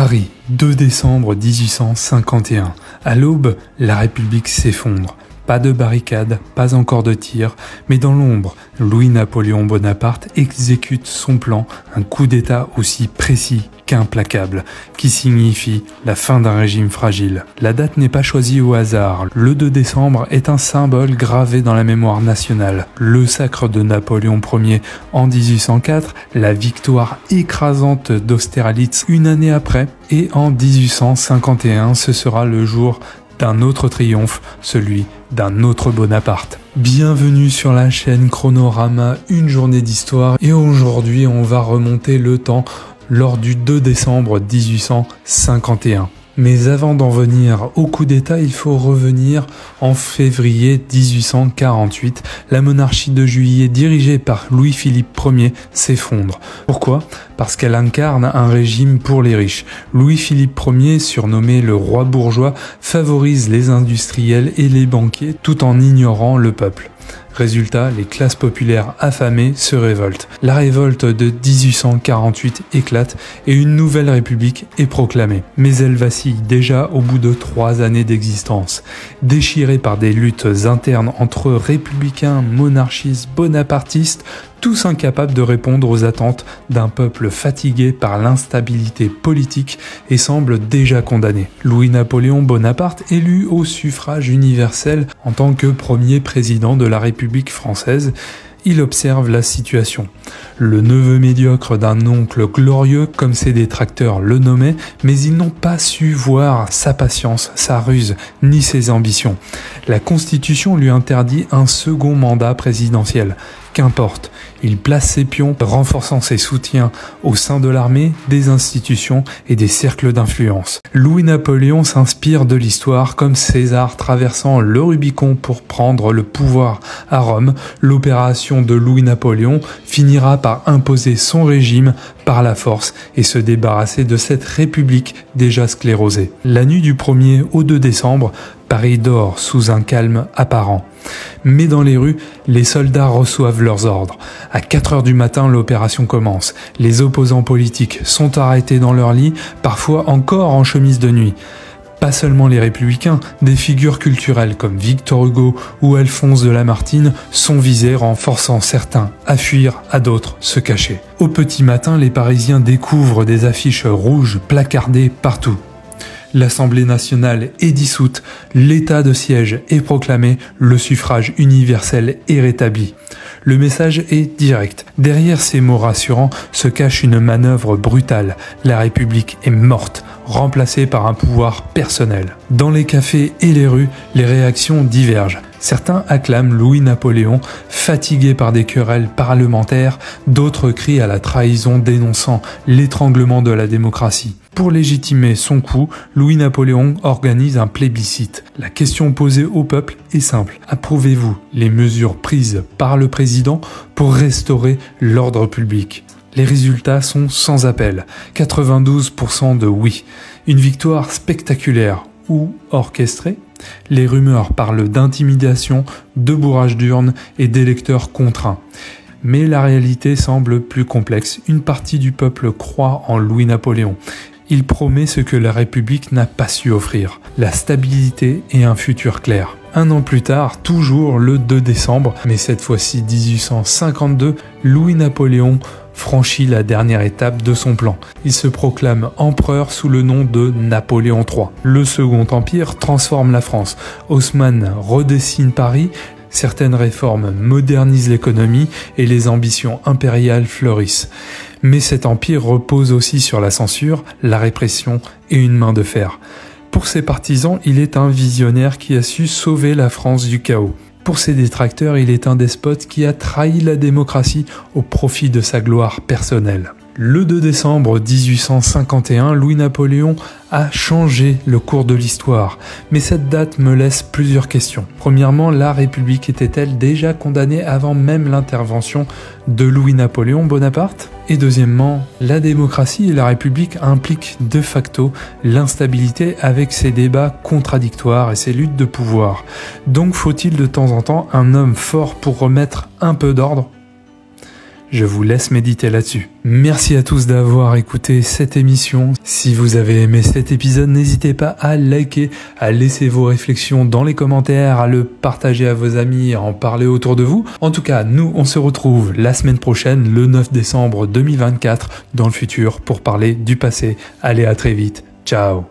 Paris, 2 décembre 1851. À l'aube, la République s'effondre. Pas de barricades, pas encore de tirs, mais dans l'ombre, Louis-Napoléon Bonaparte exécute son plan, un coup d'État aussi précis qu'implacable, qui signifie la fin d'un régime fragile. La date n'est pas choisie au hasard. Le 2 décembre est un symbole gravé dans la mémoire nationale. Le sacre de Napoléon Ier en 1804, la victoire écrasante d'Austerlitz une année après, et en 1851, ce sera le jour d'un autre triomphe, celui d'un autre Bonaparte. Bienvenue sur la chaîne Chronorama, une journée d'histoire, et aujourd'hui on va remonter le temps lors du 2 décembre 1851. Mais avant d'en venir au coup d'État, il faut revenir en février 1848. La monarchie de Juillet dirigée par Louis-Philippe Ier s'effondre. Pourquoi ? Parce qu'elle incarne un régime pour les riches. Louis-Philippe Ier, surnommé le roi bourgeois, favorise les industriels et les banquiers tout en ignorant le peuple. Résultat, les classes populaires affamées se révoltent. La révolte de 1848 éclate et une nouvelle république est proclamée. Mais elle vacille déjà au bout de 3 années d'existence. Déchirée par des luttes internes entre républicains, monarchistes, bonapartistes, tous incapables de répondre aux attentes d'un peuple fatigué par l'instabilité politique et semble déjà condamné. Louis-Napoléon Bonaparte, élu au suffrage universel en tant que premier président de la République française, il observe la situation. Le neveu médiocre d'un oncle glorieux, comme ses détracteurs le nommaient, mais ils n'ont pas su voir sa patience, sa ruse, ni ses ambitions. La Constitution lui interdit un second mandat présidentiel. Qu'importe, il place ses pions, renforçant ses soutiens au sein de l'armée, des institutions et des cercles d'influence. Louis-Napoléon s'inspire de l'histoire comme César traversant le Rubicon pour prendre le pouvoir à Rome. L'opération de Louis-Napoléon finira par imposer son régime par la force et se débarrasser de cette république déjà sclérosée. La nuit du 1er au 2 décembre, Paris dort sous un calme apparent. Mais dans les rues, les soldats reçoivent leurs ordres. À 4 heures du matin, l'opération commence. Les opposants politiques sont arrêtés dans leur lit, parfois encore en chemise de nuit. Pas seulement les républicains, des figures culturelles comme Victor Hugo ou Alphonse de Lamartine sont visées, renforçant certains à fuir, à d'autres se cacher. Au petit matin, les Parisiens découvrent des affiches rouges placardées partout. L'Assemblée nationale est dissoute, l'état de siège est proclamé, le suffrage universel est rétabli. Le message est direct. Derrière ces mots rassurants se cache une manœuvre brutale. La République est morte, remplacée par un pouvoir personnel. Dans les cafés et les rues, les réactions divergent. Certains acclament Louis-Napoléon, fatigué par des querelles parlementaires, d'autres crient à la trahison dénonçant l'étranglement de la démocratie. Pour légitimer son coup, Louis-Napoléon organise un plébiscite. La question posée au peuple est simple. Approuvez-vous les mesures prises par le président pour restaurer l'ordre public ? Les résultats sont sans appel. 92% de oui. Une victoire spectaculaire ou orchestrée. Les rumeurs parlent d'intimidation, de bourrage d'urnes et d'électeurs contraints. Mais la réalité semble plus complexe. Une partie du peuple croit en Louis-Napoléon. Il promet ce que la République n'a pas su offrir, la stabilité et un futur clair. Un an plus tard, toujours le 2 décembre, mais cette fois-ci 1852, Louis-Napoléon franchit la dernière étape de son plan. Il se proclame empereur sous le nom de Napoléon III. Le Second Empire transforme la France. Haussmann redessine Paris. Certaines réformes modernisent l'économie et les ambitions impériales fleurissent. Mais cet empire repose aussi sur la censure, la répression et une main de fer. Pour ses partisans, il est un visionnaire qui a su sauver la France du chaos. Pour ses détracteurs, il est un despote qui a trahi la démocratie au profit de sa gloire personnelle. Le 2 décembre 1851, Louis-Napoléon a changé le cours de l'histoire. Mais cette date me laisse plusieurs questions. Premièrement, la République était-elle déjà condamnée avant même l'intervention de Louis-Napoléon Bonaparte ? Et deuxièmement, la démocratie et la République impliquent de facto l'instabilité avec ses débats contradictoires et ses luttes de pouvoir. Donc faut-il de temps en temps un homme fort pour remettre un peu d'ordre ? Je vous laisse méditer là-dessus. Merci à tous d'avoir écouté cette émission. Si vous avez aimé cet épisode, n'hésitez pas à liker, à laisser vos réflexions dans les commentaires, à le partager à vos amis, à en parler autour de vous. En tout cas, nous, on se retrouve la semaine prochaine, le 9 décembre 2024, dans le futur, pour parler du passé. Allez, à très vite. Ciao.